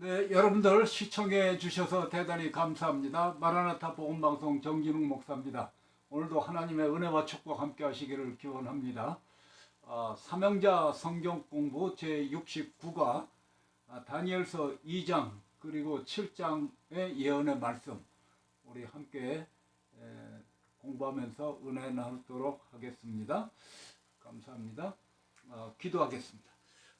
네, 여러분들 시청해 주셔서 대단히 감사합니다. 마라나타 복음방송 정진웅 목사입니다. 오늘도 하나님의 은혜와 축복 함께 하시기를 기원합니다. 삼형자 성경 공부 제69가 다니엘서 2장 그리고 7장의 예언의 말씀 우리 함께 공부하면서 은혜 나누도록 하겠습니다. 감사합니다. 기도하겠습니다.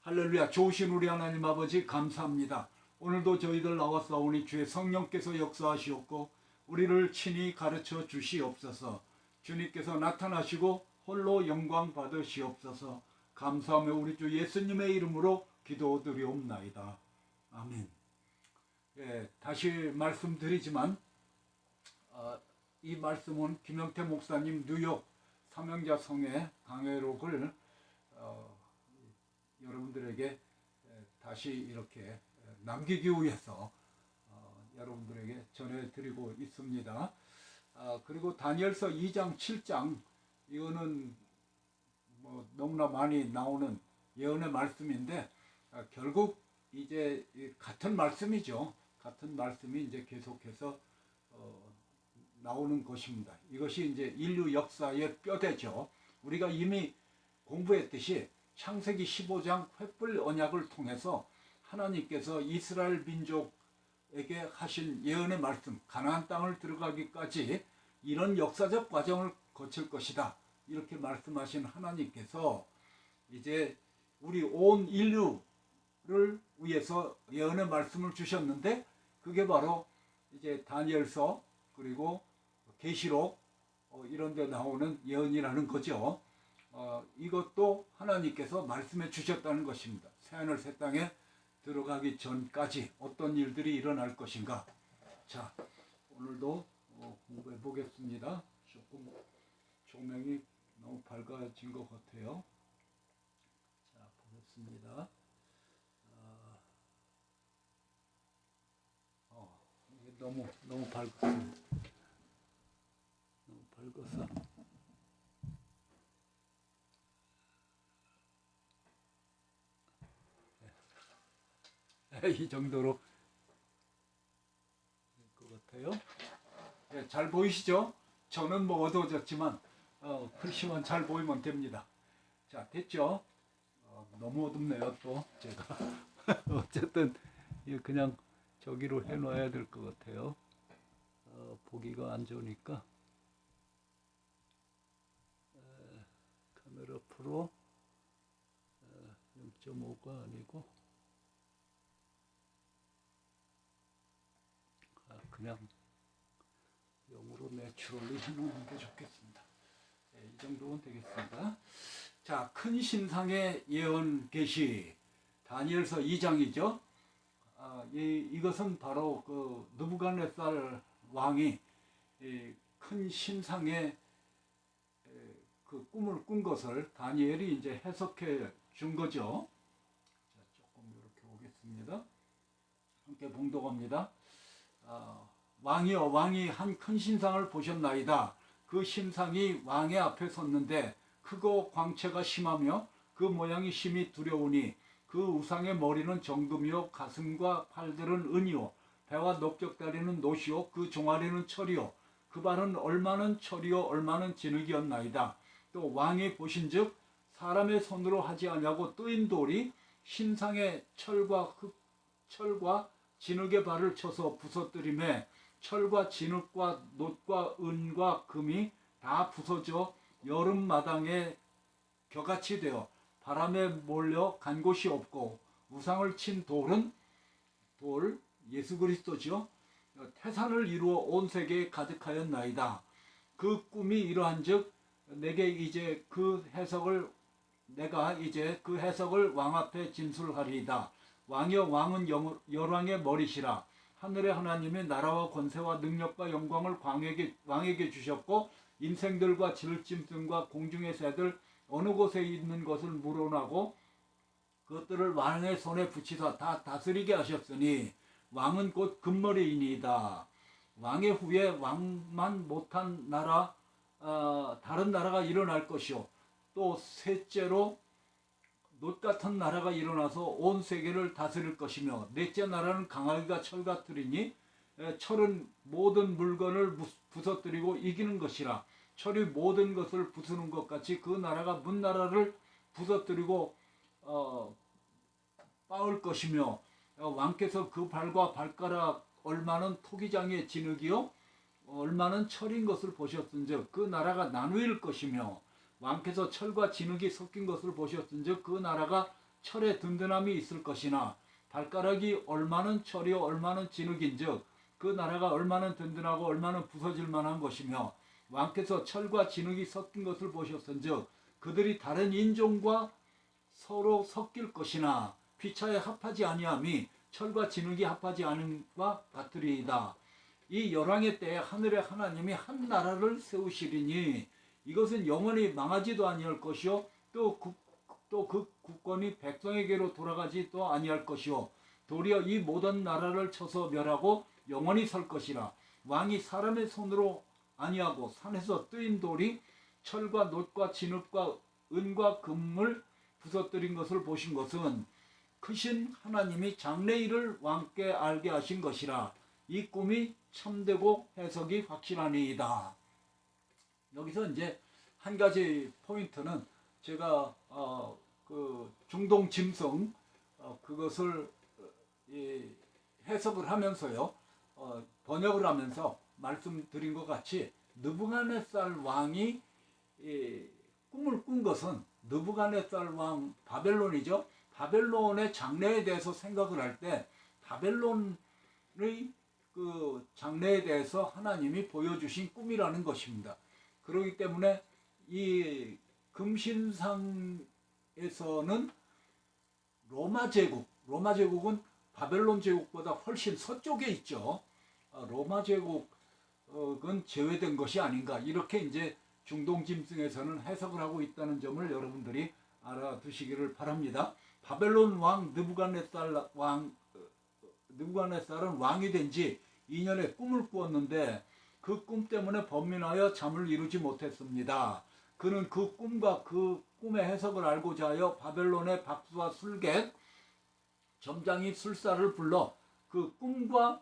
할렐루야. 좋으신 우리 하나님 아버지 감사합니다. 오늘도 저희들 나왔사오니 주의 성령께서 역사하시옵고 우리를 친히 가르쳐 주시옵소서. 주님께서 나타나시고 홀로 영광 받으시옵소서. 감사하며 우리 주 예수님의 이름으로 기도드리옵나이다. 아멘. 다시 말씀드리지만 이 말씀은 김영태 목사님 뉴욕 삼형자 성의 강해록을 여러분들에게 다시 이렇게 남기기 위해서 여러분들에게 전해드리고 있습니다. 그리고 다니엘서 2장 7장 이거는 뭐 너무나 많이 나오는 예언의 말씀인데 결국 이제 같은 말씀이죠. 같은 말씀이 이제 계속해서 나오는 것입니다. 이것이 이제 인류 역사의 뼈대죠. 우리가 이미 공부했듯이 창세기 15장 횃불 언약을 통해서 하나님께서 이스라엘 민족에게 하신 예언의 말씀, 가나안 땅을 들어가기까지 이런 역사적 과정을 거칠 것이다. 이렇게 말씀하신 하나님께서 이제 우리 온 인류를 위해서 예언의 말씀을 주셨는데 그게 바로 이제 다니엘서 그리고 계시록 이런 데 나오는 예언이라는 거죠. 이것도 하나님께서 말씀해 주셨다는 것입니다. 새하늘 새 땅에 들어가기 전까지 어떤 일들이 일어날 것인가. 자, 오늘도 공부해 보겠습니다. 조금 조명이 너무 밝아진 것 같아요. 자, 보겠습니다. 이게 너무 밝았습니다. 너무 밝아서. 이 정도로 될 것 같아요. 네, 잘 보이시죠? 저는 뭐 어두워졌지만 글씨만 잘 보이면 됩니다. 자, 됐죠? 너무 어둡네요 또 제가. 어쨌든 그냥 저기로 해놔야 될 것 같아요. 보기가 안 좋으니까 카메라 프로 0.5가 아니고 그냥 0으로 내추럴리 해놓는 게 좋겠습니다. 이 정도는 되겠습니다. 자, 큰 신상의 예언 계시 다니엘서 2장이죠. 이것은 바로 그 느부갓네살 왕이 큰 신상의 그 꿈을 꾼 것을 다니엘이 이제 해석해 준 거죠. 자, 조금 이렇게 오겠습니다. 함께 봉독합니다. 왕이여, 왕이 한 큰 신상을 보셨나이다. 그 신상이 왕의 앞에 섰는데 크고 광채가 심하며 그 모양이 심히 두려우니 그 우상의 머리는 정금이요 가슴과 팔들은 은이요 배와 넓적다리는 노시요 그 종아리는 철이요 그 발은 얼마는 철이요 얼마는 진흙이었나이다. 또 왕이 보신즉 사람의 손으로 하지 아니하고 뜨인 돌이 신상의 철과 진흙의 발을 쳐서 부서뜨리매 철과 진흙과 놋과 은과 금이 다 부서져 여름마당에 겨같이 되어 바람에 몰려 간 곳이 없고 우상을 친 돌 예수 그리스도죠. 태산을 이루어 온 세계에 가득하였나이다. 그 꿈이 이러한즉 내가 이제 그 해석을 왕 앞에 진술하리이다. 왕이여, 왕은 열왕의 머리시라. 하늘의 하나님의 나라와 권세와 능력과 영광을 왕에게 주셨고 인생들과 질짐승과 공중의 새들 어느 곳에 있는 것을 물어나고 그것들을 왕의 손에 붙이사 다 다스리게 하셨으니 왕은 곧 금머리이니이다. 왕의 후에 왕만 못한 나라 다른 나라가 일어날 것이요 또 셋째로 놋 같은 나라가 일어나서 온 세계를 다스릴 것이며 넷째 나라는 강하기가 철 같으리니 철은 모든 물건을 부서뜨리고 이기는 것이라. 철이 모든 것을 부수는 것 같이 그 나라가 문나라를 부서뜨리고 빻을 것이며 왕께서 그 발과 발가락 얼마는 토기장의 진흙이요 얼마는 철인 것을 보셨은즉 그 나라가 나누일 것이며 왕께서 철과 진흙이 섞인 것을 보셨은즉 그 나라가 철의 든든함이 있을 것이나 발가락이 얼마는 철이요 얼마는 진흙인즉 그 나라가 얼마는 든든하고 얼마는 부서질 만한 것이며 왕께서 철과 진흙이 섞인 것을 보셨은즉 그들이 다른 인종과 서로 섞일 것이나 피차에 합하지 아니함이 철과 진흙이 합하지 않음과 같으리이다. 이 열왕의 때에 하늘의 하나님이 한 나라를 세우시리니 이것은 영원히 망하지도 아니할 것이요 또 그 국권이 백성에게로 돌아가지도 아니할 것이요 도리어 이 모든 나라를 쳐서 멸하고 영원히 설 것이라. 왕이 사람의 손으로 아니하고 산에서 뜨인 돌이 철과 놋과 진흙과 은과 금을 부서뜨린 것을 보신 것은 크신 하나님이 장래일을 왕께 알게 하신 것이라. 이 꿈이 참되고 해석이 확실하니이다. 여기서 이제 한 가지 포인트는 제가 그 중동 짐승 그것을 해석을 하면서요 번역을 하면서 말씀드린 것 같이 느부갓네살 왕이 꿈을 꾼 것은 느부갓네살 왕 바벨론이죠. 바벨론의 장래에 대해서 생각을 할 때 바벨론의 그 장래에 대해서 하나님이 보여주신 꿈이라는 것입니다. 그렇기 때문에 이 금신상에서는 로마 제국은 바벨론 제국보다 훨씬 서쪽에 있죠. 로마 제국은 제외된 것이 아닌가 이렇게 이제 중동 짐승에서는 해석을 하고 있다는 점을 여러분들이 알아두시기를 바랍니다. 바벨론 왕 느부갓네살은 왕이 된 지 2년에 꿈을 꾸었는데 그 꿈 때문에 번민하여 잠을 이루지 못했습니다. 그는 그 꿈과 그 꿈의 해석을 알고자 하여 바벨론의 박수와 술객 점장이 술사를 불러 그 꿈과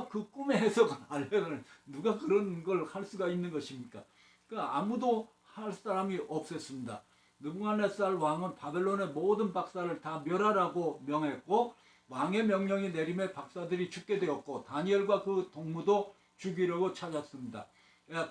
그 꿈의 해석을 알려는 누가 그런 걸 할 수가 있는 것입니까? 그러니까 아무도 할 사람이 없었습니다. 느부갓네살 왕은 바벨론의 모든 박사를 다 멸하라고 명했고 왕의 명령이 내림에 박사들이 죽게 되었고 다니엘과 그 동무도 죽이려고 찾았습니다.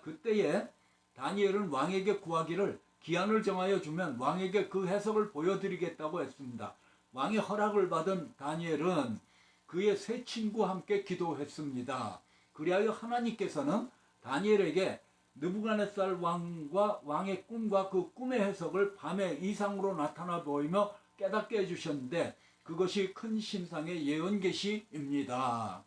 그때에 다니엘은 왕에게 구하기를 기한을 정하여 주면 왕에게 그 해석을 보여드리겠다고 했습니다. 왕의 허락을 받은 다니엘은 그의 세 친구와 함께 기도했습니다. 그리하여 하나님께서는 다니엘에게 느부갓네살 왕과 왕의 꿈과 그 꿈의 해석을 밤의 이상으로 나타나 보이며 깨닫게 해주셨는데 그것이 큰 신상의 예언 계시입니다.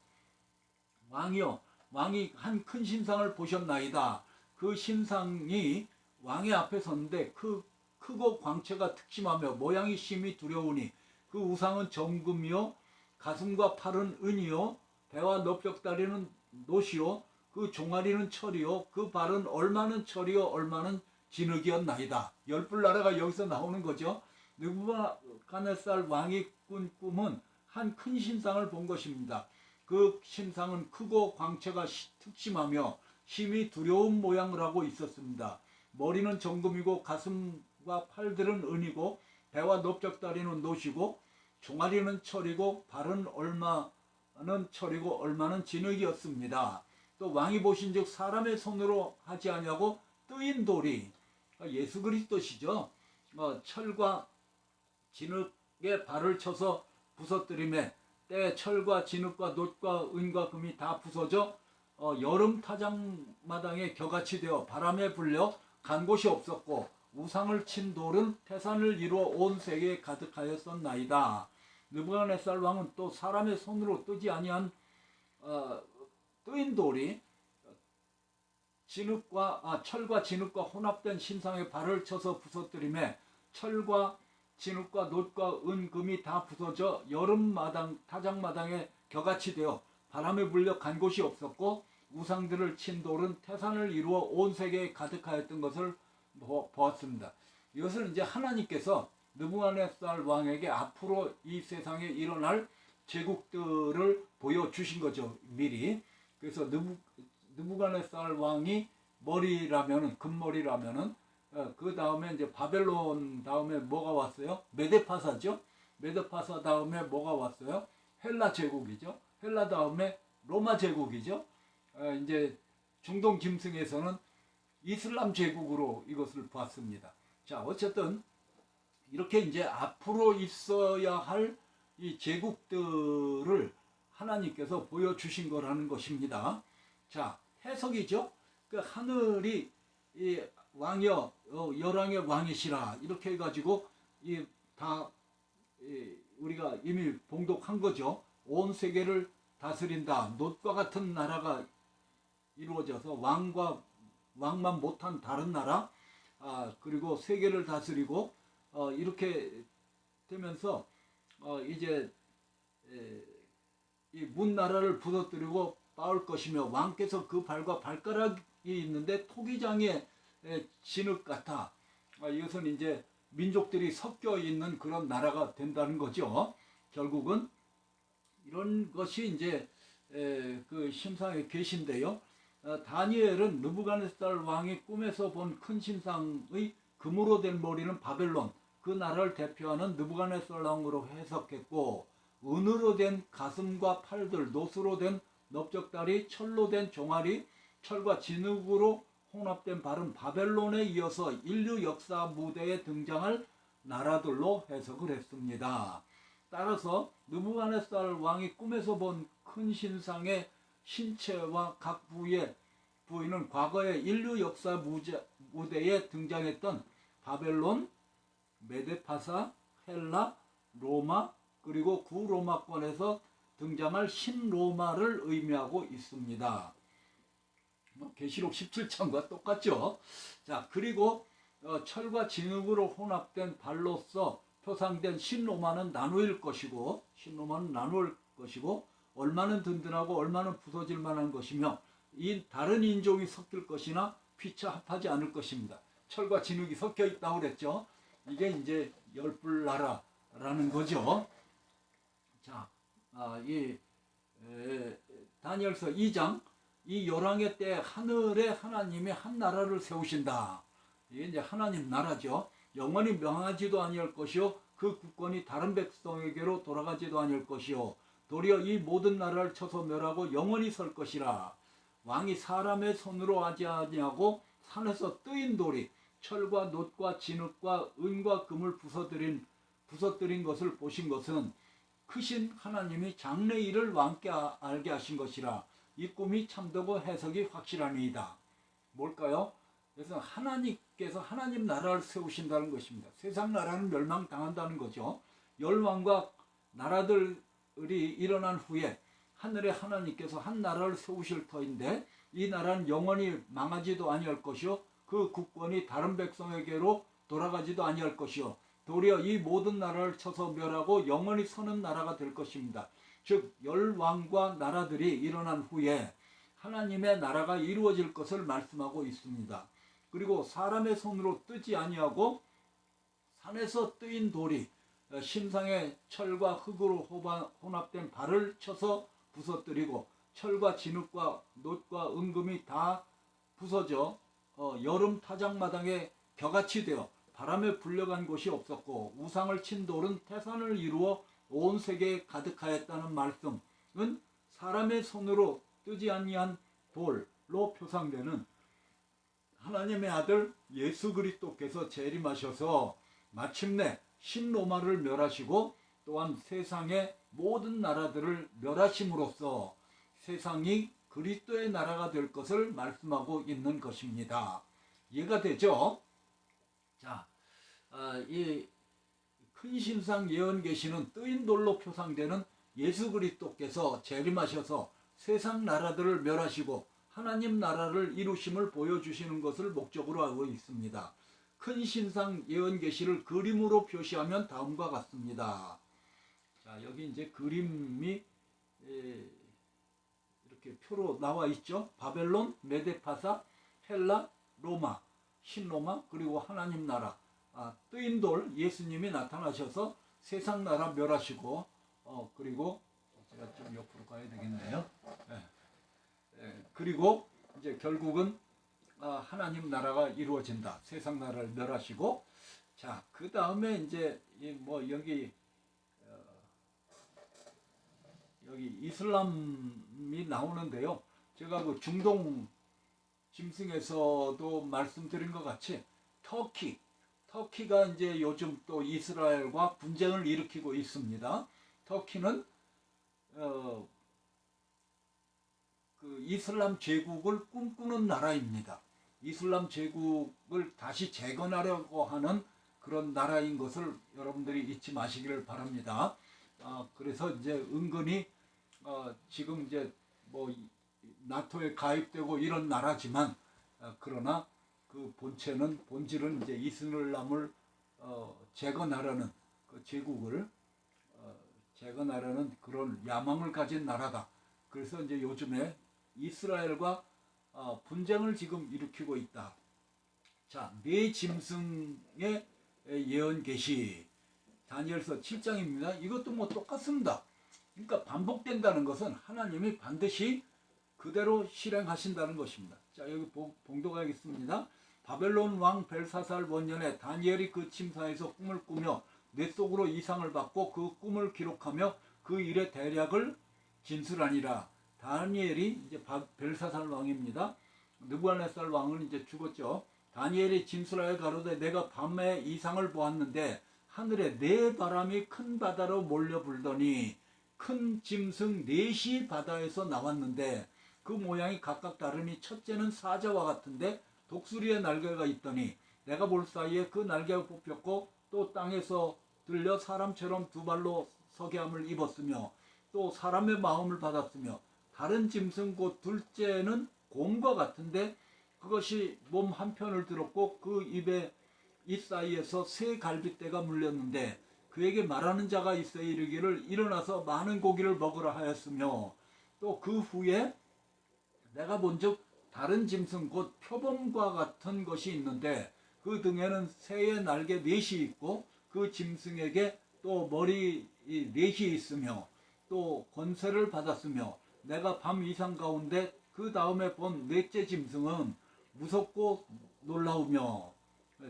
왕이 한 큰 신상을 보셨나이다. 그 신상이 왕의 앞에 섰는데 그 크고 광채가 특심하며 모양이 심히 두려우니 그 우상은 정금이요 가슴과 팔은 은이요 배와 넓적다리는 놋이요 그 종아리는 철이요 그 발은 얼마는 철이요 얼마는 진흙이었나이다. 열불 나라가 여기서 나오는 거죠. 느부갓네살 왕이 꾼 꿈은 한 큰 신상을 본 것입니다. 그 신상은 크고 광채가 특심하며 심히 두려운 모양을 하고 있었습니다. 머리는 정금이고 가슴과 팔들은 은이고 배와 넓적다리는 놋이고 종아리는 철이고 발은 얼마는 철이고 얼마는 진흙이었습니다. 또 왕이 보신즉 사람의 손으로 하지 아니하고 뜨인 돌이 예수 그리스도시죠. 철과 진흙에 발을 쳐서 부서뜨림에 때에 철과 진흙과 놋과 은과 금이 다 부서져 여름 타작마당에 겨같이 되어 바람에 불려 간 곳이 없었고 우상을 친 돌은 태산을 이루어 온 세계에 가득하였었나이다. 느부갓네살 왕은 또 사람의 손으로 뜨지 아니한 뜨인 돌이 철과 진흙과 혼합된 신상의 발을 쳐서 부서뜨림에 철과 진흙과 놋과 은, 금이 다 부서져 여름마당 타작마당에 겨같이 되어 바람에 불려 간 곳이 없었고 우상들을 친 돌은 태산을 이루어 온 세계에 가득하였던 것을 보았습니다. 이것을 이제 하나님께서 느부갓네살 왕에게 앞으로 이 세상에 일어날 제국들을 보여주신 거죠, 미리. 그래서 느부갓네살 왕이 머리라면은, 금머리라면은, 그 다음에 이제 바벨론 다음에 뭐가 왔어요? 메데파사죠. 메데파사 다음에 뭐가 왔어요? 헬라 제국이죠. 헬라 다음에 로마 제국이죠. 이제 중동 짐승에서는 이슬람 제국으로 이것을 봤습니다. 자, 어쨌든 이렇게 이제 앞으로 있어야 할 이 제국들을 하나님께서 보여주신 거라는 것입니다. 자, 해석이죠. 그 하늘이 이 왕이여 열왕의 왕이시라 이렇게 해가지고 다 우리가 이미 봉독한 거죠. 온 세계를 다스린다. 놋과 같은 나라가 이루어져서 왕만 못한 다른 나라, 그리고 세계를 다스리고 이렇게 되면서 이제 이 문나라를 부서뜨리고 빠올 것이며 왕께서 그 발과 발가락이 있는데 토기장의 진흙 같아. 이것은 이제 민족들이 섞여 있는 그런 나라가 된다는 거죠. 결국은 이런 것이 이제 그 신상에 계신데요. 다니엘은 느부갓네살 왕이 꿈에서 본 큰 신상의 금으로 된 머리는 바벨론, 그 나라를 대표하는 느부갓네살 왕으로 해석했고, 은으로 된 가슴과 팔들, 노스로 된 넓적다리, 철로 된 종아리, 철과 진흙으로 혼합된 발은 바벨론에 이어서 인류 역사 무대에 등장할 나라들로 해석을 했습니다. 따라서 느부갓네살 왕이 꿈에서 본 큰 신상의 신체와 각 부위는 과거의 인류 역사 무대에 등장했던 바벨론, 메데파사, 헬라, 로마, 그리고 구로마권에서 등장할 신로마를 의미하고 있습니다. 계시록 17장과 똑같죠. 자, 그리고 철과 진흙으로 혼합된 발로서 표상된 신로마는 나누일 것이고, 얼마는 든든하고 얼마는 부서질 만한 것이며, 이 다른 인종이 섞일 것이나 피차 합하지 않을 것입니다. 철과 진흙이 섞여 있다고 그랬죠. 이게 이제 열불 나라라는 거죠. 자, 다니엘서 2장, 이 열왕의 때 하늘에 하나님이 한 나라를 세우신다. 이게 이제 하나님 나라죠. 영원히 명하지도 아니할 것이요, 그 국권이 다른 백성에게로 돌아가지도 아니할 것이요, 도리어 이 모든 나라를 쳐서 멸하고 영원히 설 것이라. 왕이 사람의 손으로 하지 아니하고 산에서 뜨인 돌이 철과 놋과 진흙과 은과 금을 부서뜨린 것을 보신 것은 크신 하나님이 장래 일을 왕께 알게 하신 것이라. 이 꿈이 참되고 해석이 확실하니이다. 뭘까요? 그래서 하나님께서 하나님 나라를 세우신다는 것입니다. 세상 나라는 멸망당한다는 거죠. 열왕과 나라들이 일어난 후에 하늘의 하나님께서 한 나라를 세우실 터인데, 이 나라는 영원히 망하지도 아니할 것이요, 그 국권이 다른 백성에게로 돌아가지도 아니할 것이요, 도리어 이 모든 나라를 쳐서 멸하고 영원히 서는 나라가 될 것입니다. 즉 열왕과 나라들이 일어난 후에 하나님의 나라가 이루어질 것을 말씀하고 있습니다. 그리고 사람의 손으로 뜨지 아니하고 산에서 뜨인 돌이 신상의 철과 흙으로 혼합된 발을 쳐서 부서뜨리고, 철과 진흙과 놋과 은금이 다 부서져 여름 타작마당에 겨같이 되어 바람에 불려간 곳이 없었고, 우상을 친 돌은 태산을 이루어 온 세계에 가득하였다는 말씀은 사람의 손으로 뜨지 아니한 돌로 표상되는 하나님의 아들 예수 그리스도께서 재림하셔서 마침내 신로마를 멸하시고, 또한 세상의 모든 나라들을 멸하심으로써 세상이 그리스도의 나라가 될 것을 말씀하고 있는 것입니다. 이해가 되죠? 자, 이 큰 신상 예언 계시는 뜨인 돌로 표상되는 예수 그리스도께서 재림하셔서 세상 나라들을 멸하시고 하나님 나라를 이루심을 보여주시는 것을 목적으로 하고 있습니다. 큰 신상 예언 계시를 그림으로 표시하면 다음과 같습니다. 자, 여기 이제 그림이 이렇게 표로 나와 있죠. 바벨론, 메데파사, 헬라, 로마, 신로마, 그리고 하나님 나라. 뜨인 돌 예수님이 나타나셔서 세상 나라 멸하시고 그리고 제가 좀 옆으로 가야 되겠네요. 그리고 이제 결국은 하나님 나라가 이루어진다. 세상 나라를 멸하시고 자, 그 다음에 이제 뭐 여기 이슬람이 나오는데요. 제가 그 중동 짐승에서도 말씀드린 것 같이 터키가 이제 요즘 또 이스라엘과 분쟁을 일으키고 있습니다. 터키는 그 이슬람 제국을 꿈꾸는 나라입니다. 이슬람 제국을 다시 재건하려고 하는 그런 나라인 것을 여러분들이 잊지 마시기를 바랍니다. 그래서 이제 은근히 지금 이제 뭐 나토에 가입되고 이런 나라지만 그러나 그 본질은 이제 이슬람을 재건하려는 그 제국을 재건하려는 그런 야망을 가진 나라다. 그래서 이제 요즘에 이스라엘과 분쟁을 지금 일으키고 있다. 자, 네 짐승의 예언 계시 다니엘서 7장입니다. 이것도 뭐 똑같습니다. 그러니까 반복된다는 것은 하나님이 반드시 그대로 실행하신다는 것입니다. 자, 여기 봉독하겠습니다. 바벨론 왕 벨사살 원년에 다니엘이 그 침사에서 꿈을 꾸며 뇌 속으로 이상을 받고 그 꿈을 기록하며 그 일의 대략을 진술하니라. 다니엘이 이제 벨사살 왕입니다. 느부갓네살 왕은 이제 죽었죠. 다니엘이 진술하여 가로되 내가 밤에 이상을 보았는데 하늘에 네 바람이 큰 바다로 몰려 불더니 큰 짐승 넷이 바다에서 나왔는데 그 모양이 각각 다르니 첫째는 사자와 같은데 독수리의 날개가 있더니 내가 볼 사이에 그 날개가 뽑혔고 또 땅에서 들려 사람처럼 두 발로 서게 함을 입었으며 또 사람의 마음을 받았으며 다른 짐승 곧 둘째는 곰과 같은데 그것이 몸 한편을 들었고 그 입에 이 사이에서 새 갈빗대가 물렸는데 그에게 말하는 자가 있어 이르기를 일어나서 많은 고기를 먹으라 하였으며 또 그 후에 내가 본즉 다른 짐승 곧 표범과 같은 것이 있는데 그 등에는 새의 날개 넷이 있고 그 짐승에게 또 머리 넷이 있으며 또 권세를 받았으며 내가 밤 이상 가운데 그 다음에 본 넷째 짐승은 무섭고 놀라우며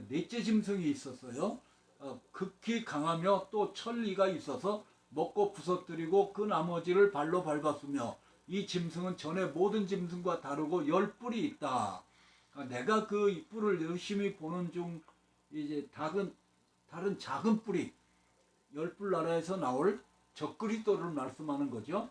넷째 짐승이 있었어요. 극히 강하며 또 천리가 있어서 먹고 부서뜨리고 그 나머지를 발로 밟았으며 이 짐승은 전에 모든 짐승과 다르고 10뿔이 있다. 내가 그 뿔을 열심히 보는 중 이제 다른 작은 뿔이 10뿔 나라에서 나올 적그리스도를 말씀하는 거죠.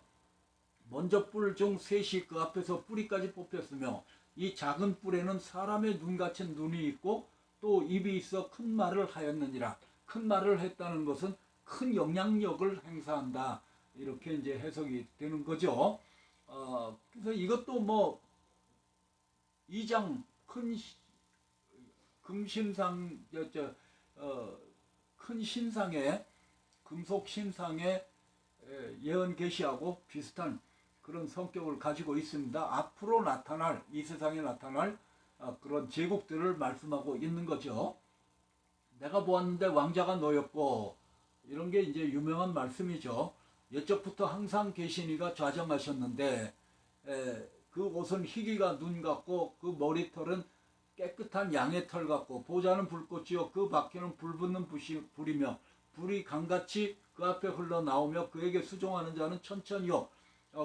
먼저 뿔 중 셋이 그 앞에서 뿌리까지 뽑혔으며 이 작은 뿔에는 사람의 눈 같은 눈이 있고 또 입이 있어 큰 말을 하였느니라. 큰 말을 했다는 것은 큰 영향력을 행사한다. 이렇게 이제 해석이 되는 거죠. 그래서 이것도 뭐 2장 큰 금신상 큰 신상의 금속 신상의 예언 계시하고 비슷한 그런 성격을 가지고 있습니다. 앞으로 나타날 이 세상에 나타날 그런 제국들을 말씀하고 있는 거죠. 내가 보았는데 왕자가 놓였고 이런 게 이제 유명한 말씀이죠. 옛적부터 항상 계시니가 좌정하셨는데 그 옷은 희귀가 눈 같고 그 머리털은 깨끗한 양의 털 같고 보좌는 불꽃이요 그 밖에는 불붙는 불이며 불이 강같이 그 앞에 흘러나오며 그에게 수종하는 자는 천천히요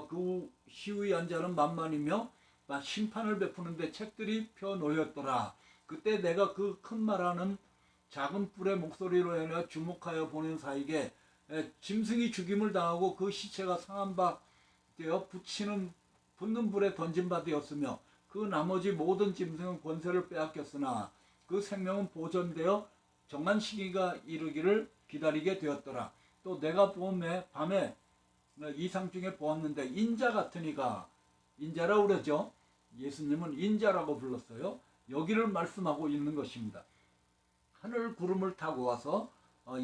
그 시위한 자는 만만이며 심판을 베푸는데 책들이 펴놓였더라. 그때 내가 그 큰 말하는 작은 뿔의 목소리로 해내 주목하여 보는 사이에 짐승이 죽임을 당하고 그 시체가 상한 바 되어 붙는 불에 던진 바 되었으며 그 나머지 모든 짐승은 권세를 빼앗겼으나 그 생명은 보존되어 정한 시기가 이르기를 기다리게 되었더라. 또 내가 밤에 이상 중에 보았는데 인자 같은 이가 인자라고 그러죠. 예수님은 인자라고 불렀어요. 여기를 말씀하고 있는 것입니다. 하늘 구름을 타고 와서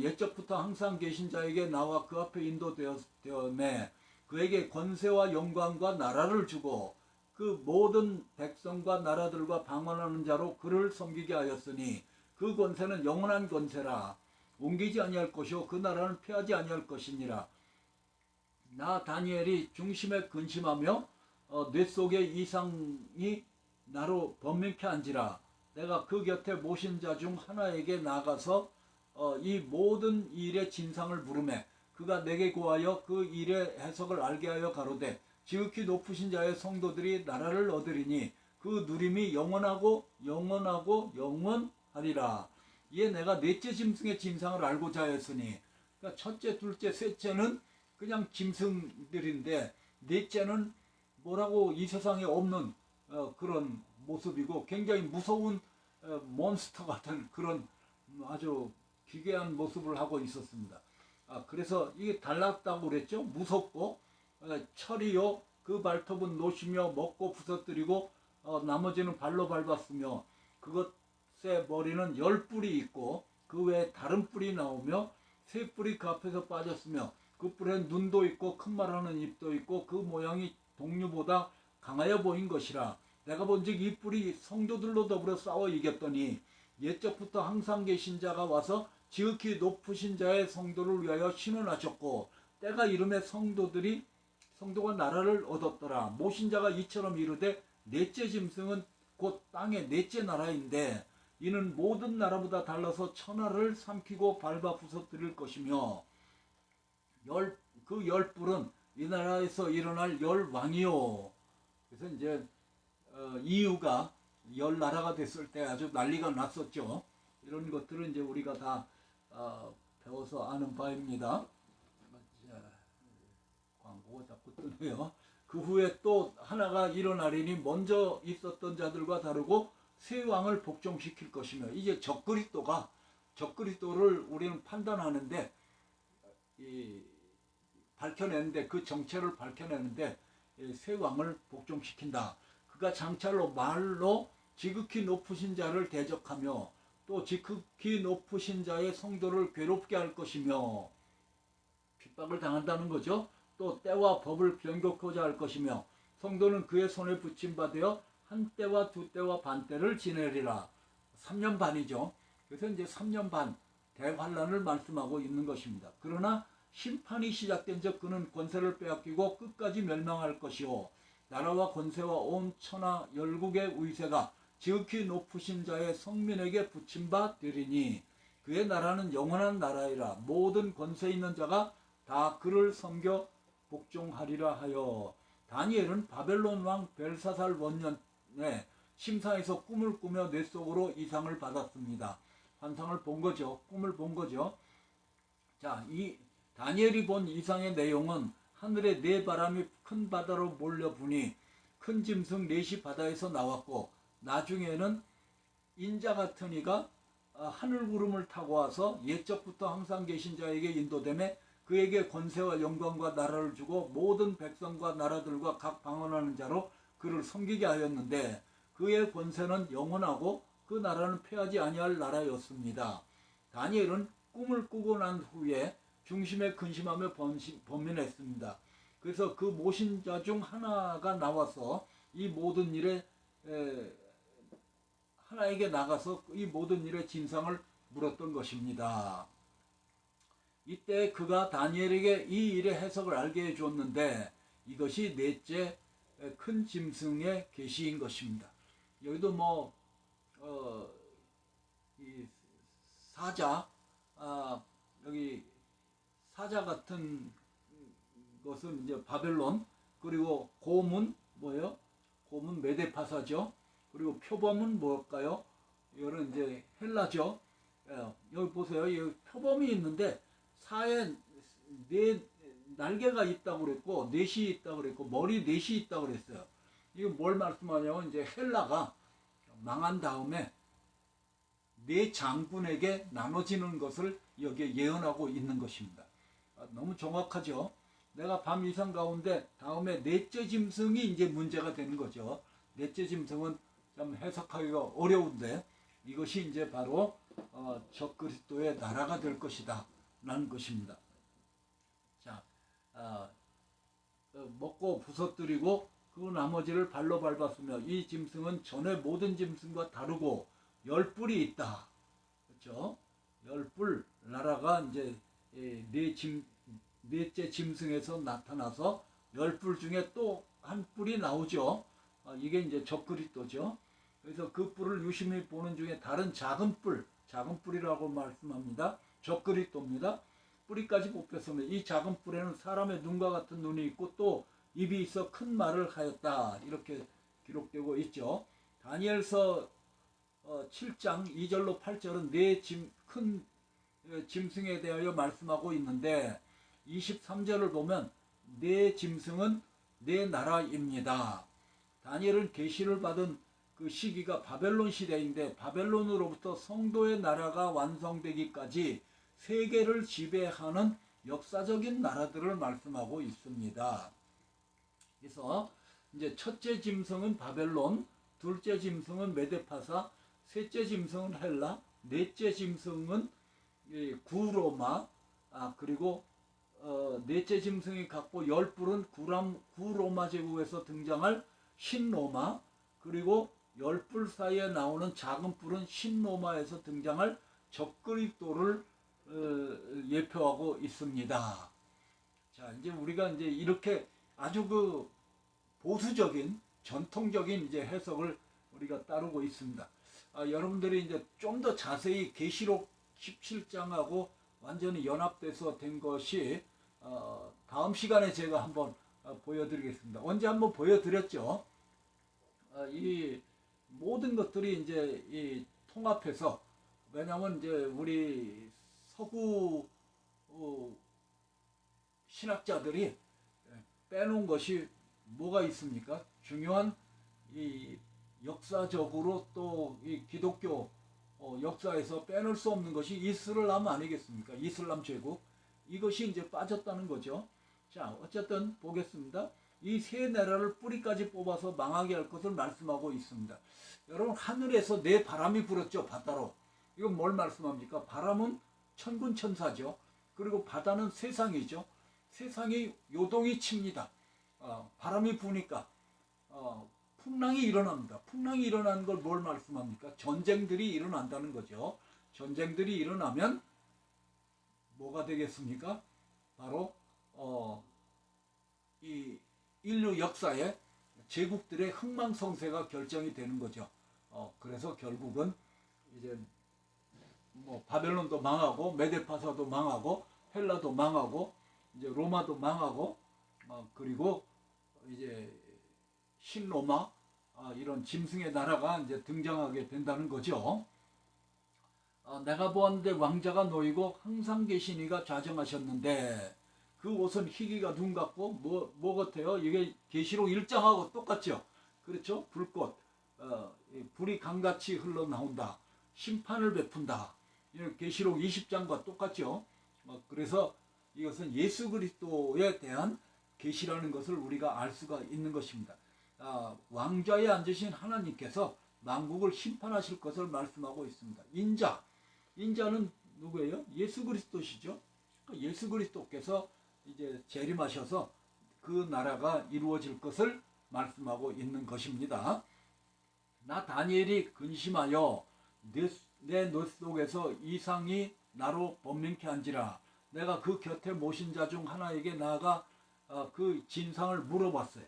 옛적부터 항상 계신 자에게 나와 그 앞에 인도되었네. 그에게 권세와 영광과 나라를 주고 그 모든 백성과 나라들과 방언하는 자로 그를 섬기게 하였으니 그 권세는 영원한 권세라. 옮기지 아니할 것이요 그 나라는 패하지 아니할 것이니라. 나 다니엘이 중심에 근심하며 뇌 속에 이상이 나로 번민케 한지라. 내가 그 곁에 모신 자 중 하나에게 나가서 이 모든 일의 진상을 물으매 그가 내게 구하여 그 일의 해석을 알게 하여 가로되 지극히 높으신 자의 성도들이 나라를 얻으리니 그 누림이 영원하고 영원하리라. 이에 내가 넷째 짐승의 진상을 알고자 하였으니, 그러니까 첫째, 둘째, 셋째는 그냥 짐승들인데 넷째는 뭐라고 이 세상에 없는 그런 모습이고 굉장히 무서운 몬스터 같은 그런 아주 기괴한 모습을 하고 있었습니다. 그래서 이게 달랐다고 그랬죠. 무섭고 철이요 그 발톱은 노시며 먹고 부서뜨리고 나머지는 발로 밟았으며 그것의 머리는 10뿔이 있고 그 외에 다른 뿔이 나오며 3뿔이 그 앞에서 빠졌으며 그 뿔에 눈도 있고 큰 말하는 입도 있고 그 모양이 동류보다 강하여 보인 것이라. 내가 본즉 이 뿔이 성도들로 더불어 싸워 이겼더니 옛적부터 항상 계신 자가 와서 지극히 높으신 자의 성도를 위하여 신원하셨고 때가 이름에 성도가 나라를 얻었더라. 모신 자가 이처럼 이르되 넷째 짐승은 곧 땅의 넷째 나라인데 이는 모든 나라보다 달라서 천하를 삼키고 밟아 부서뜨릴 것이며 그 10뿔은 이 나라에서 일어날 10왕이요. 그래서 이제 이유가 10나라가 됐을 때 아주 난리가 났었죠. 이런 것들은 이제 우리가 다 배워서 아는 바입니다. 광고가 자꾸 뜨네요. 그 후에 또 하나가 일어나리니 먼저 있었던 자들과 다르고 새 왕을 복종시킬 것이며, 이제 적그리스도를 우리는 판단하는데 밝혀내는데 그 정체를 밝혀내는데 새 왕을 복종시킨다. 그가 장찰로 말로 지극히 높으신 자를 대적하며 또 지극히 높으신 자의 성도를 괴롭게 할 것이며 핍박을 당한다는 거죠. 또 때와 법을 변경하고자 할 것이며 성도는 그의 손에 붙임받아 한 때와 두 때와 반 때를 지내리라. 3년 반이죠. 그래서 이제 3년 반 대환란을 말씀하고 있는 것입니다. 그러나 심판이 시작된 적 그는 권세를 빼앗기고 끝까지 멸망할 것이요 나라와 권세와 온 천하 열국의 의세가 지극히 높으신 자의 성민에게 붙임바 되리니 그의 나라는 영원한 나라이라. 모든 권세 있는 자가 다 그를 섬겨 복종하리라 하여. 다니엘은 바벨론 왕 벨사살 원년에 심사에서 꿈을 꾸며 뇌 속으로 이상을 받았습니다. 환상을 본 거죠. 꿈을 본 거죠. 자, 이 다니엘이 본 이상의 내용은 하늘에 네 바람이 큰 바다로 몰려부니 큰 짐승 넷이 바다에서 나왔고 나중에는 인자 같은 이가 하늘 구름을 타고 와서 옛적부터 항상 계신 자에게 인도되매 그에게 권세와 영광과 나라를 주고 모든 백성과 나라들과 각 방언하는 자로 그를 섬기게 하였는데 그의 권세는 영원하고 그 나라는 패하지 아니할 나라였습니다. 다니엘은 꿈을 꾸고 난 후에 중심에 근심하며 번민했습니다. 그래서 그 모신 자 중 하나가 나와서 이 모든 일에 하나에게 나가서 이 모든 일의 진상을 물었던 것입니다. 이때 그가 다니엘에게 이 일의 해석을 알게 해주었는데 이것이 넷째 큰 짐승의 계시인 것입니다. 여기도 이 사자, 여기 사자 같은 것은 이제 바벨론, 그리고 곰은 뭐예요? 곰은 메데파사죠. 그리고 표범은 뭘까요? 이거는 이제 헬라죠. 여기 보세요. 여기 표범이 있는데 사에 네 날개가 있다고 그랬고 넷이 있다고 그랬고 머리 넷이 있다고 그랬어요. 이거 뭘 말씀하냐면 이제 헬라가 망한 다음에 네 장군에게 나눠지는 것을 여기에 예언하고 있는 것입니다. 너무 정확하죠. 내가 밤 이상 가운데 다음에 넷째 짐승이 이제 문제가 되는 거죠. 넷째 짐승은 좀 해석하기가 어려운데 이것이 이제 바로 적그리스도의 나라가 될 것이다 라는 것입니다. 자, 먹고 부서뜨리고 그 나머지를 발로 밟았으며 이 짐승은 전에 모든 짐승과 다르고 10뿔이 있다. 그렇죠? 열뿔 나라가 이제 넷째 짐승에서 나타나서 열뿔 중에 또 한 뿔이 나오죠. 이게 이제 적그리스도죠. 그래서 그 뿔을 유심히 보는 중에 다른 작은 뿔이라고 말씀합니다. 적그리스도입니다. 뿌리까지 뽑혔으면 이 작은 뿔에는 사람의 눈과 같은 눈이 있고 또 입이 있어 큰 말을 하였다. 이렇게 기록되고 있죠. 다니엘서 7장 2절로 8절은 큰 짐승에 대하여 말씀하고 있는데 23절을 보면 네 짐승은 네 나라입니다. 다니엘은 계시를 받은 그 시기가 바벨론 시대인데 바벨론으로부터 성도의 나라가 완성되기까지 세계를 지배하는 역사적인 나라들을 말씀하고 있습니다. 그래서 이제 첫째 짐승은 바벨론, 둘째 짐승은 메데파사, 셋째 짐승은 헬라, 넷째 짐승은 구로마, 그리고 넷째 짐승이 갖고 열뿔은 구로마 제국에서 등장할 신로마, 그리고 열뿔 사이에 나오는 작은 뿔은 신로마에서 등장할 적그리스도를 예표하고 있습니다. 자, 이제 우리가 이제 이렇게 아주 그 보수적인 전통적인 이제 해석을 우리가 따르고 있습니다. 여러분들이 이제 좀 더 자세히 계시록 17장하고 완전히 연합돼서 된 것이 다음 시간에 제가 한번 보여드리겠습니다. 언제 한번 보여드렸죠. 이 모든 것들이 이제 이 통합해서, 왜냐하면 이제 우리 서구 신학자들이 빼놓은 것이 뭐가 있습니까? 중요한 이 역사적으로 또 이 기독교 역사에서 빼놓을 수 없는 것이 이슬람 아니겠습니까? 이슬람 제국, 이것이 이제 빠졌다는 거죠. 자, 어쨌든 보겠습니다. 이 세 나라를 뿌리까지 뽑아서 망하게 할 것을 말씀하고 있습니다. 여러분, 하늘에서 네 바람이 불었죠. 바다로. 이건 뭘 말씀합니까? 바람은 천군 천사죠. 그리고 바다는 세상이죠. 세상이 요동이 칩니다. 바람이 부니까 풍랑이 일어납니다. 풍랑이 일어나는 걸 뭘 말씀합니까? 전쟁들이 일어난다는 거죠. 전쟁들이 일어나면 뭐가 되겠습니까? 바로 이 인류 역사에 제국들의 흥망성쇠가 결정이 되는 거죠. 그래서 결국은 이제 뭐 바벨론도 망하고 메데파사도 망하고 헬라도 망하고 이제 로마도 망하고 그리고 이제 신로마 이런 짐승의 나라가 이제 등장하게 된다는 거죠. 내가 보았는데 왕자가 놓이고 항상 계신 이가 좌정하셨는데 그 옷은 희기가 눈 같고 뭐 같아요? 이게 계시록 1장하고 똑같죠. 그렇죠? 불꽃, 불이 강같이 흘러나온다. 심판을 베푼다. 계시록 20장과 똑같죠. 그래서 이것은 예수 그리스도에 대한 계시라는 것을 우리가 알 수가 있는 것입니다. 왕좌에 앉으신 하나님께서 만국을 심판하실 것을 말씀하고 있습니다. 인자는 누구예요? 예수 그리스도시죠. 예수 그리스도께서 이제 재림하셔서 그 나라가 이루어질 것을 말씀하고 있는 것입니다. 나 다니엘이 근심하여 내 뇌 속에서 이상이 나로 번민케 한지라. 내가 그 곁에 모신 자 중 하나에게 나아가 그 진상을 물어봤어요.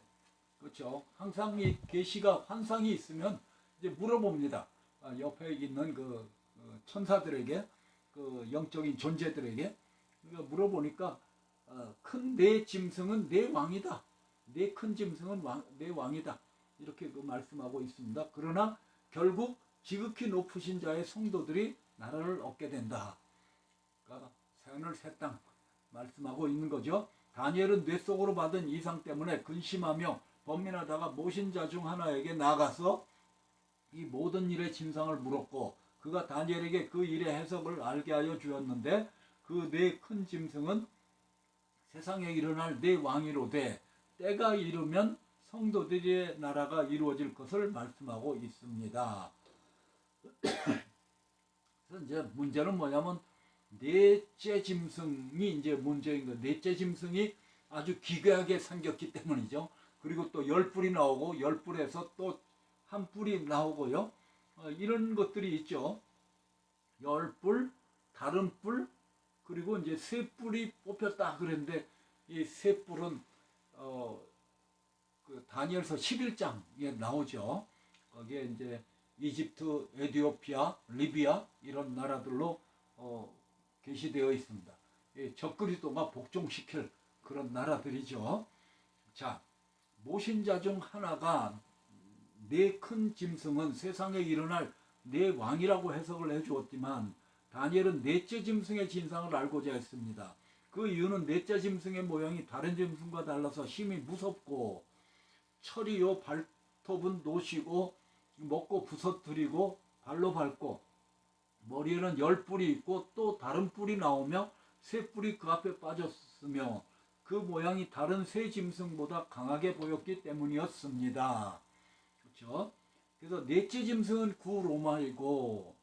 그렇죠? 항상 이 계시가 환상이 있으면 이제 물어봅니다. 옆에 있는 그 천사들에게, 그 영적인 존재들에게. 그러니까 물어보니까 큰 네 짐승은 네 왕이다. 네 큰 짐승은 네 왕이다. 이렇게 그 말씀하고 있습니다. 그러나 결국 지극히 높으신 자의 성도들이 나라를 얻게 된다. 그러니까 새하늘 새 땅 말씀하고 있는 거죠. 다니엘은 뇌 속으로 받은 이상 때문에 근심하며 번민하다가 모신 자 중 하나에게 나가서 이 모든 일의 진상을 물었고 그가 다니엘에게 그 일의 해석을 알게 하여 주었는데 그 네 큰 짐승은 세상에 일어날 네 왕위로되 때가 이르면 성도들의 나라가 이루어질 것을 말씀하고 있습니다. 그래서 이제 문제는 뭐냐면 넷째 짐승이 이제 문제인 거예요. 넷째 짐승이 아주 기괴하게 생겼기 때문이죠. 그리고 또 10뿔이 나오고 10뿔에서 또 한 뿔이 나오고요. 이런 것들이 있죠. 10뿔, 다른 뿔, 그리고 이제 세 뿔이 뽑혔다 그랬는데 이 세 뿔은 그 다니엘서 11장에 나오죠. 거기에 이제 이집트, 에티오피아, 리비아 이런 나라들로 게시되어 있습니다. 적그리스도가 복종시킬 그런 나라들이죠. 자, 모신자 중 하나가 네 큰 짐승은 세상에 일어날 네 왕이라고 해석을 해주었지만 다니엘은 넷째 짐승의 진상을 알고자 했습니다. 그 이유는 넷째 짐승의 모양이 다른 짐승과 달라서 심히 무섭고 철이요 발톱은 노시고 먹고 부서뜨리고 발로 밟고 머리에는 10뿔이 있고 또 다른 뿔이 나오며 세 뿔이 그 앞에 빠졌으며 그 모양이 다른 세 짐승보다 강하게 보였기 때문이었습니다. 그렇죠? 그래서 넷째 짐승은 구로마이고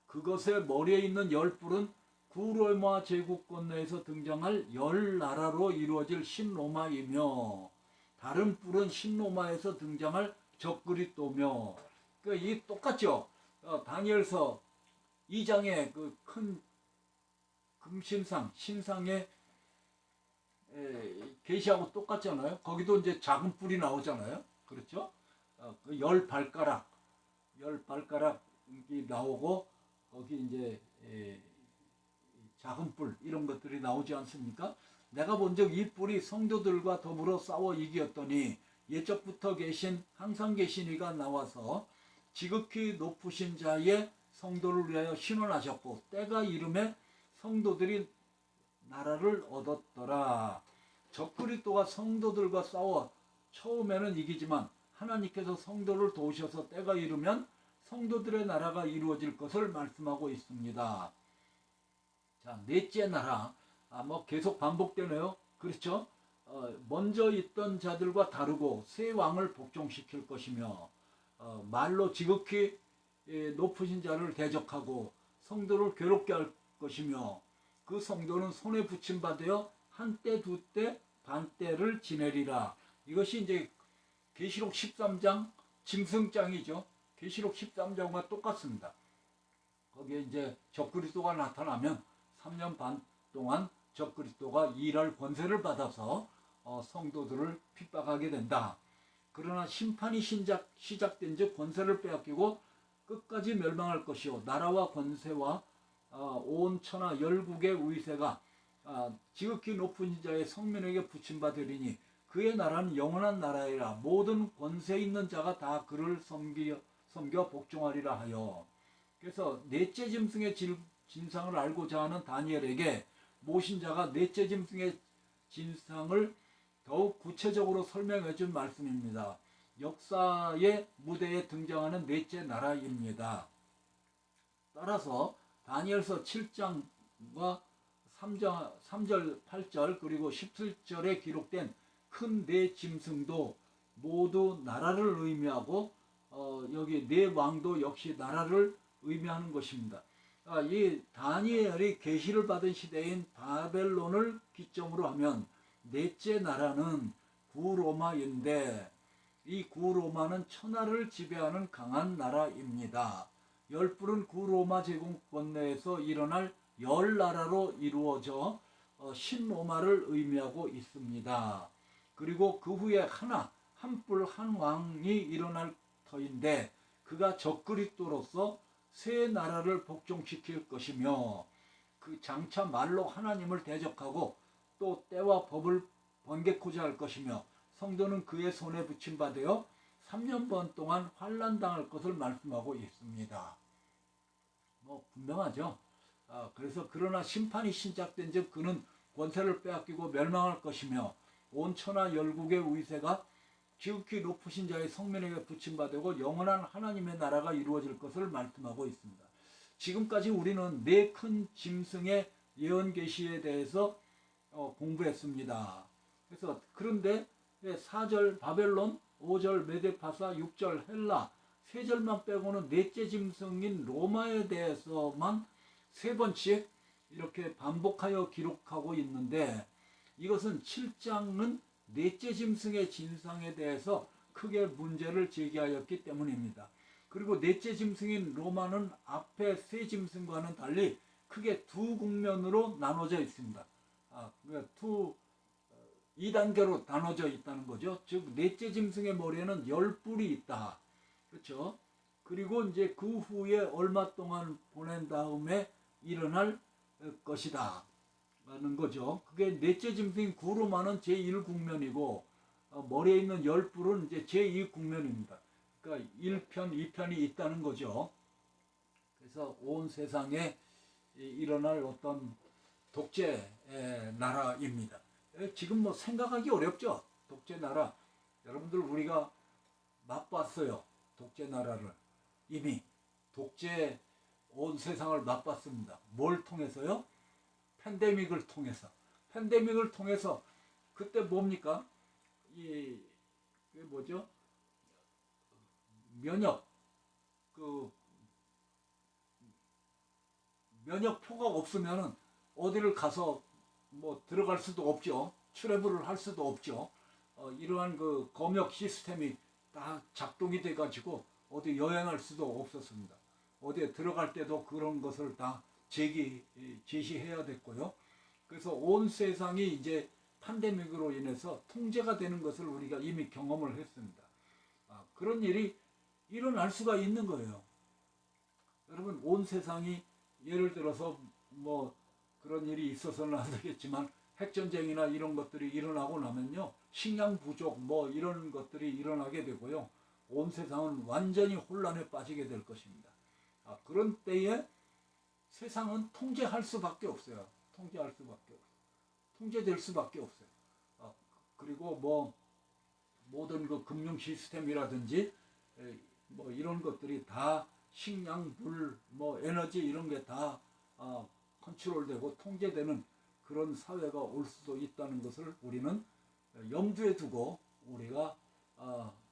그것의 머리에 있는 10뿔은 구로마 제국권 내에서 등장할 10나라로 이루어질 신로마이며 다른 뿔은 신로마에서 등장할 적그리스도며 그러니까 이 똑같죠. 다니엘서 2장의 그 큰 금신상 신상의 계시하고 똑같잖아요. 거기도 이제 작은 뿔이 나오잖아요. 그렇죠? 그 10발가락이 나오고 거기 이제 작은 뿔 이런 것들이 나오지 않습니까? 내가 본 적 이 뿔이 성도들과 더불어 싸워 이겼더니 예적부터 계신 항상 계신 이가 나와서 지극히 높으신 자의 성도를 위하여 신원하셨고 때가 이름에 성도들이 나라를 얻었더라. 적그리스도가 성도들과 싸워 처음에는 이기지만 하나님께서 성도를 도우셔서 때가 이르면 성도들의 나라가 이루어질 것을 말씀하고 있습니다. 자, 넷째 나라. 뭐 계속 반복되네요. 그렇죠? 먼저 있던 자들과 다르고 새 왕을 복종시킬 것이며 말로 지극히 높으신 자를 대적하고 성도를 괴롭게 할 것이며 그 성도는 손에 붙임받아 한때 두때 반때를 지내리라. 이것이 이제 계시록 13장 짐승장이죠. 계시록 13장과 똑같습니다. 거기에 이제 적그리스도가 나타나면 3년 반 동안 적그리스도가 일할 권세를 받아서 성도들을 핍박하게 된다. 그러나 심판이 시작된 즉 권세를 빼앗기고 끝까지 멸망할 것이요 나라와 권세와 온 천하 열국의 위세가 지극히 높은 자의 성민에게 붙임받으리니 그의 나라는 영원한 나라이라 모든 권세 있는 자가 다 그를 섬겨 복종하리라 하여. 그래서 넷째 짐승의 진상을 알고자 하는 다니엘에게 모신자가 넷째 짐승의 진상을 더욱 구체적으로 설명해 준 말씀입니다. 역사의 무대에 등장하는 넷째 나라입니다. 따라서 다니엘서 7장과 3절, 8절 그리고 17절에 기록된 큰 네 짐승도 모두 나라를 의미하고 여기 네 왕도 역시 나라를 의미하는 것입니다. 이 다니엘이 계시를 받은 시대인 바벨론을 기점으로 하면 넷째 나라는 구로마인데 이 구로마는 천하를 지배하는 강한 나라입니다. 10뿔은 구로마 제국권 내에서 일어날 10나라로 이루어져 신로마를 의미하고 있습니다. 그리고 그 후에 한 뿔 한 왕이 일어날 터인데 그가 적그리스도로서 새 나라를 복종시킬 것이며 그 장차 말로 하나님을 대적하고 또 때와 법을 번개코자 할 것이며 성도는 그의 손에 붙임받아 3년 반 동안 환난당할 것을 말씀하고 있습니다. 뭐 분명하죠. 그래서 그러나 심판이 시작된 즉 그는 권세를 빼앗기고 멸망할 것이며 온 천하 열국의 위세가 지극히 높으신 자의 성민에게 붙임받고 영원한 하나님의 나라가 이루어질 것을 말씀하고 있습니다. 지금까지 우리는 네 큰 짐승의 예언 계시에 대해서 공부했습니다. 그래서 그런데 4절 바벨론, 5절 메데파사, 6절 헬라 3절만 빼고는 넷째 짐승인 로마에 대해서만 3번씩 이렇게 반복하여 기록하고 있는데 이것은 7장은 넷째 짐승의 진상에 대해서 크게 문제를 제기하였기 때문입니다. 그리고 넷째 짐승인 로마는 앞에 세 짐승과는 달리 크게 두 국면으로 나눠져 있습니다. 그러니까 2단계로 나눠져 있다는 거죠. 즉 넷째 짐승의 머리에는 10뿔이 있다. 그렇죠? 그리고 이제 그 후에 얼마 동안 보낸 다음에 일어날 것이다 라는 거죠. 그게 넷째 짐승인 구로마는 제1국면이고 머리에 있는 10뿔은 이제 제2국면입니다. 그러니까 1편, 2편이 있다는 거죠. 그래서 온 세상에 일어날 어떤 독재 나라입니다. 지금 뭐 생각하기 어렵죠. 독재 나라. 여러분들 우리가 맛봤어요. 독재 나라를. 이미 독재 온 세상을 맛봤습니다. 뭘 통해서요? 팬데믹을 통해서. 팬데믹을 통해서 그때 뭡니까? 이게 뭐죠? 면역표가 없으면은 어디를 가서 뭐 들어갈 수도 없죠. 출애굽을 할 수도 없죠. 이러한 그 검역 시스템이 다 작동이 돼 가지고 어디 여행할 수도 없었습니다. 어디에 들어갈 때도 그런 것을 다 제시해야 됐고요. 그래서 온 세상이 이제 팬데믹으로 인해서 통제가 되는 것을 우리가 이미 경험을 했습니다. 그런 일이 일어날 수가 있는 거예요. 여러분 온 세상이 예를 들어서 뭐 그런 일이 있어서는 안 되겠지만 핵전쟁이나 이런 것들이 일어나고 나면요. 식량 부족 뭐 이런 것들이 일어나게 되고요. 온 세상은 완전히 혼란에 빠지게 될 것입니다. 그런 때에 세상은 통제할 수밖에 없어요. 통제될 수밖에 없어요. 그리고 뭐 모든 그 금융 시스템이라든지 뭐 이런 것들이 다 식량, 물, 뭐 에너지 이런 게 다 컨트롤되고 통제되는 그런 사회가 올 수도 있다는 것을 우리는 염두에 두고 우리가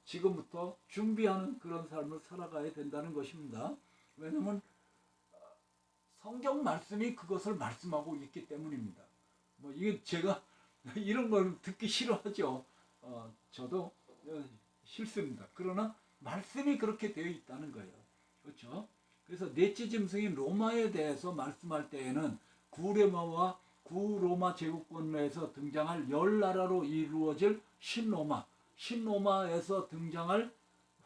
지금부터 준비하는 그런 삶을 살아가야 된다는 것입니다. 왜냐하면 성경 말씀이 그것을 말씀하고 있기 때문입니다. 뭐 이게 제가 이런 걸 듣기 싫어하죠. 저도 싫습니다. 그러나 말씀이 그렇게 되어 있다는 거예요. 그렇죠? 그래서 넷째 짐승인 로마에 대해서 말씀할 때에는 구로마와 구로마 제국권 내에서 등장할 10나라로 이루어질 신로마에서 등장할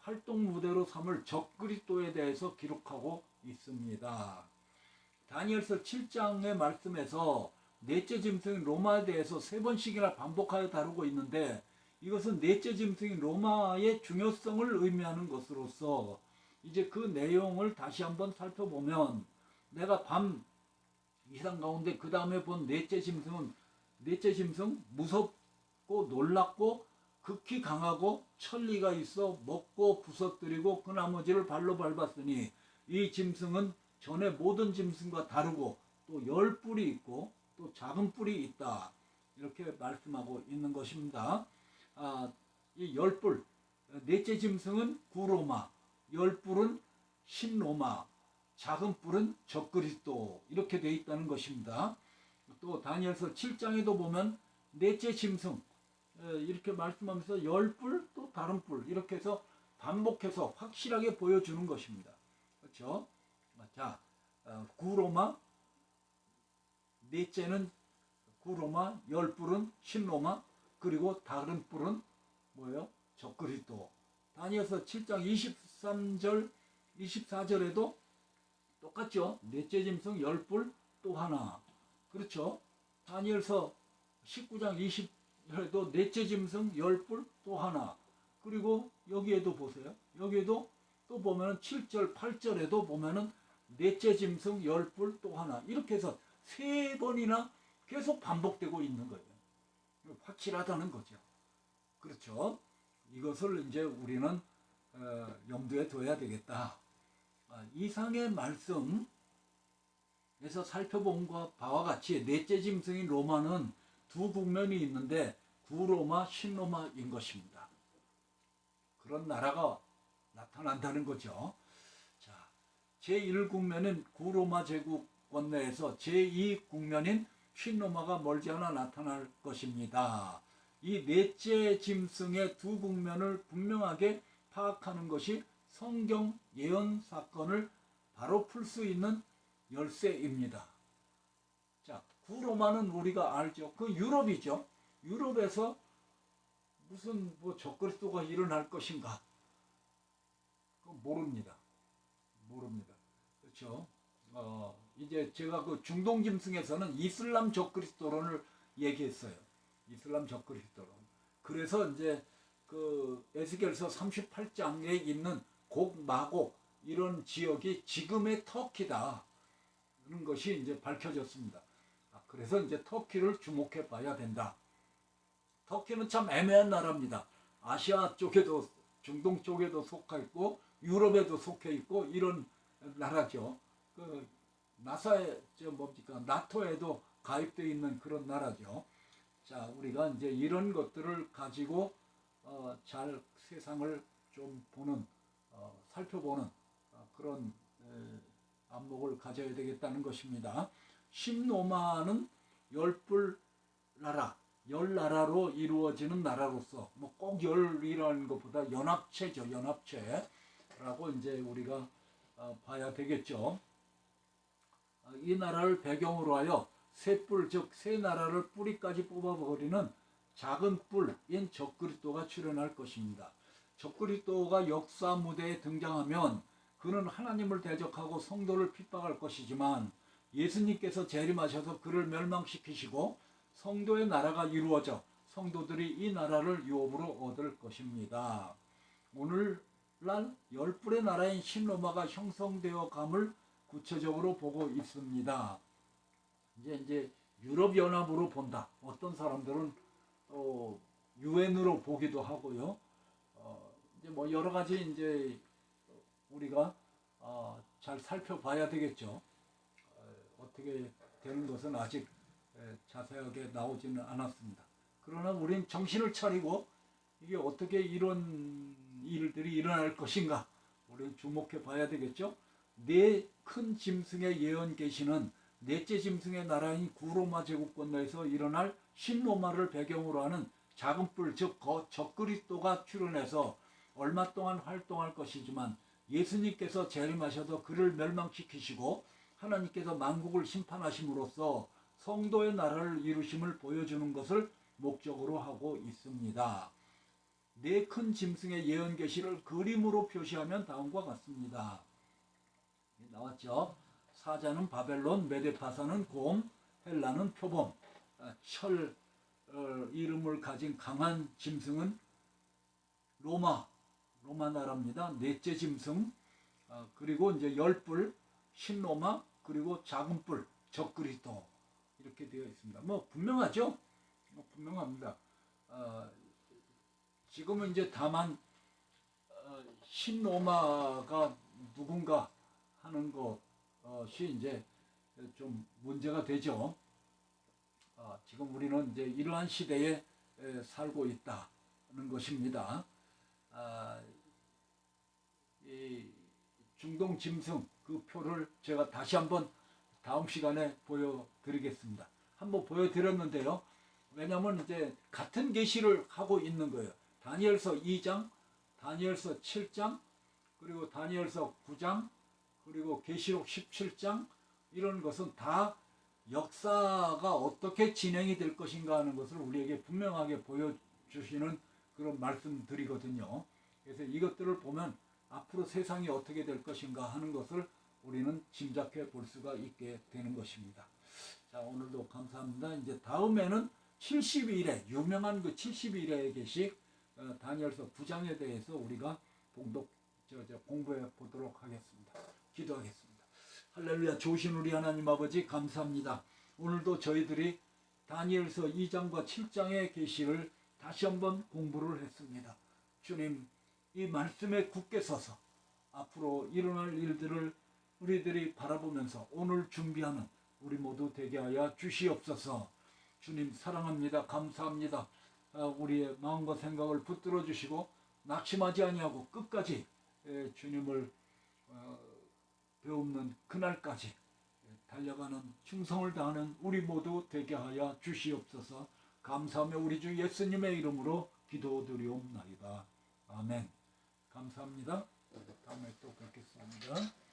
활동 무대로 삼을 적그리스도에 대해서 기록하고 있습니다. 다니엘서 7장의 말씀에서 넷째 짐승인 로마에 대해서 3번씩이나 반복하여 다루고 있는데 이것은 넷째 짐승인 로마의 중요성을 의미하는 것으로서 이제 그 내용을 다시 한번 살펴보면 내가 밤 이상 가운데 그 다음에 본 넷째 짐승은 무섭고 놀랍고 극히 강하고 천리가 있어 먹고 부서뜨리고 그 나머지를 발로 밟았으니 이 짐승은 전에 모든 짐승과 다르고 또 10뿔이 있고 또 작은 뿔이 있다. 이렇게 말씀하고 있는 것입니다. 이 10뿔, 넷째 짐승은 구로마, 10뿔은 신로마, 작은 뿔은 적그리스도 이렇게 되어 있다는 것입니다. 또 다니엘서 7장에도 보면 넷째 짐승 이렇게 말씀하면서 10뿔 또 다른 뿔 이렇게 해서 반복해서 확실하게 보여주는 것입니다. 그렇죠? 자, 구로마 넷째는 구로마, 10뿔은 신로마, 그리고 다른 뿔은 뭐예요? 적그리스도. 다니엘서 7장 23절, 24절에도 똑같죠? 넷째 짐승 10뿔 또 하나. 그렇죠? 다니엘서 19장 20절에도 넷째 짐승 10뿔 또 하나. 그리고 여기에도 보세요. 여기에도 또 보면은 7절, 8절에도 보면은 넷째 짐승 10뿔 또 하나. 이렇게 해서 3번이나 계속 반복되고 있는 거예요. 확실하다는 거죠. 그렇죠? 이것을 이제 우리는 염두에 둬야 되겠다. 이상의 말씀에서 살펴본 바와 같이 넷째 짐승인 로마는 두 국면이 있는데 구로마, 신로마인 것입니다. 그런 나라가 나타난다는 거죠. 자, 제1국면은 구로마 제국권 내에서 제2국면인 신로마가 멀지 않아 나타날 것입니다. 이 넷째 짐승의 두 국면을 분명하게 파악하는 것이 성경 예언 사건을 바로 풀 수 있는 열쇠입니다. 자, 구로마는 우리가 알죠. 그 유럽이죠. 유럽에서 무슨 뭐 적그리스도가 일어날 것인가? 그거 모릅니다. 모릅니다. 그렇죠. 이제 제가 그 중동 짐승에서는 이슬람 적그리스도론을 얘기했어요. 이슬람 적그리스도론. 그래서 이제 그 에스겔서 38장에 있는 곡, 마곡 이런 지역이 지금의 터키다. 그런 것이 이제 밝혀졌습니다. 그래서 이제 터키를 주목해 봐야 된다. 터키는 참 애매한 나라입니다. 아시아 쪽에도 중동 쪽에도 속해 있고 유럽에도 속해 있고 이런 나라죠. 그 나사에 뭡니까 나토에도 가입되어 있는 그런 나라죠. 자, 우리가 이제 이런 것들을 가지고 잘 세상을 좀 보는 살펴보는 그런 안목을 가져야 되겠다는 것입니다. 신로마는 열불 나라, 열 나라로 이루어지는 나라로서 뭐 꼭 열이라는 것보다 연합체죠. 연합체라고 이제 우리가 봐야 되겠죠. 이 나라를 배경으로 하여 세 뿔, 즉 세 나라를 뿌리까지 뽑아버리는 작은 뿔인 적그리스도가 출현할 것입니다. 적그리스도가 역사 무대에 등장하면 그는 하나님을 대적하고 성도를 핍박할 것이지만 예수님께서 재림하셔서 그를 멸망시키시고 성도의 나라가 이루어져 성도들이 이 나라를 유업으로 얻을 것입니다. 오늘날 열불의 나라인 신로마가 형성되어 감을 구체적으로 보고 있습니다. 이제 유럽 연합으로 본다. 어떤 사람들은 유엔으로 보기도 하고요. 이제 뭐 여러 가지 이제 우리가 잘 살펴봐야 되겠죠. 어떻게 되는 것은 아직 자세하게 나오지는 않았습니다. 그러나 우린 정신을 차리고 이게 어떻게 이런 일들이 일어날 것인가 우리는 주목해 봐야 되겠죠. 네 큰 짐승의 예언 계시는 넷째 짐승의 나라인 구로마 제국 건너에서 일어날 신로마를 배경으로 하는 작은 뿔, 즉 적그리스도가 출현해서 얼마 동안 활동할 것이지만 예수님께서 재림하셔서 그를 멸망시키시고 하나님께서 만국을 심판하심으로써 성도의 나라를 이루심을 보여주는 것을 목적으로 하고 있습니다. 네 큰 짐승의 예언 계시를 그림으로 표시하면 다음과 같습니다. 나왔죠. 사자는 바벨론, 메데파사는 곰, 헬라는 표범, 철 이름을 가진 강한 짐승은 로마 나라입니다. 넷째 짐승, 그리고 이제 열뿔, 신로마, 그리고 작은 뿔, 적그리스도 이렇게 되어 있습니다. 뭐 분명하죠? 분명합니다. 지금은 이제 다만 신로마가 누군가 하는 것이 이제 좀 문제가 되죠. 지금 우리는 이제 이러한 시대에 살고 있다는 것입니다. 이 중동 짐승 그 표를 제가 다시 한번 다음 시간에 보여드리겠습니다. 한번 보여드렸는데요. 왜냐하면 이제 같은 계시를 하고 있는 거예요. 다니엘서 2장, 다니엘서 7장, 그리고 다니엘서 9장, 그리고 계시록 17장 이런 것은 다 역사가 어떻게 진행이 될 것인가 하는 것을 우리에게 분명하게 보여주시는 그런 말씀들이거든요. 그래서 이것들을 보면 앞으로 세상이 어떻게 될 것인가 하는 것을 우리는 짐작해 볼 수가 있게 되는 것입니다. 자, 오늘도 감사합니다. 이제 다음에는 70일에 유명한 그 70일의 계시 다니엘서 9장에 대해서 우리가 공부해 보도록 하겠습니다. 기도하겠습니다. 할렐루야. 좋으신 우리 하나님 아버지 감사합니다. 오늘도 저희들이 다니엘서 2장과 7장의 계시를 다시 한번 공부를 했습니다. 주님, 이 말씀에 굳게 서서 앞으로 일어날 일들을 우리들이 바라보면서 오늘 준비하는 우리 모두 되게 하여 주시옵소서. 주님 사랑합니다. 감사합니다. 우리의 마음과 생각을 붙들어 주시고 낙심하지 아니하고 끝까지 주님을 배우는 그날까지 달려가는 충성을 다하는 우리 모두 되게 하여 주시옵소서. 감사하며 우리 주 예수님의 이름으로 기도드리옵나이다. 아멘. 감사합니다. 다음에 또 뵙겠습니다.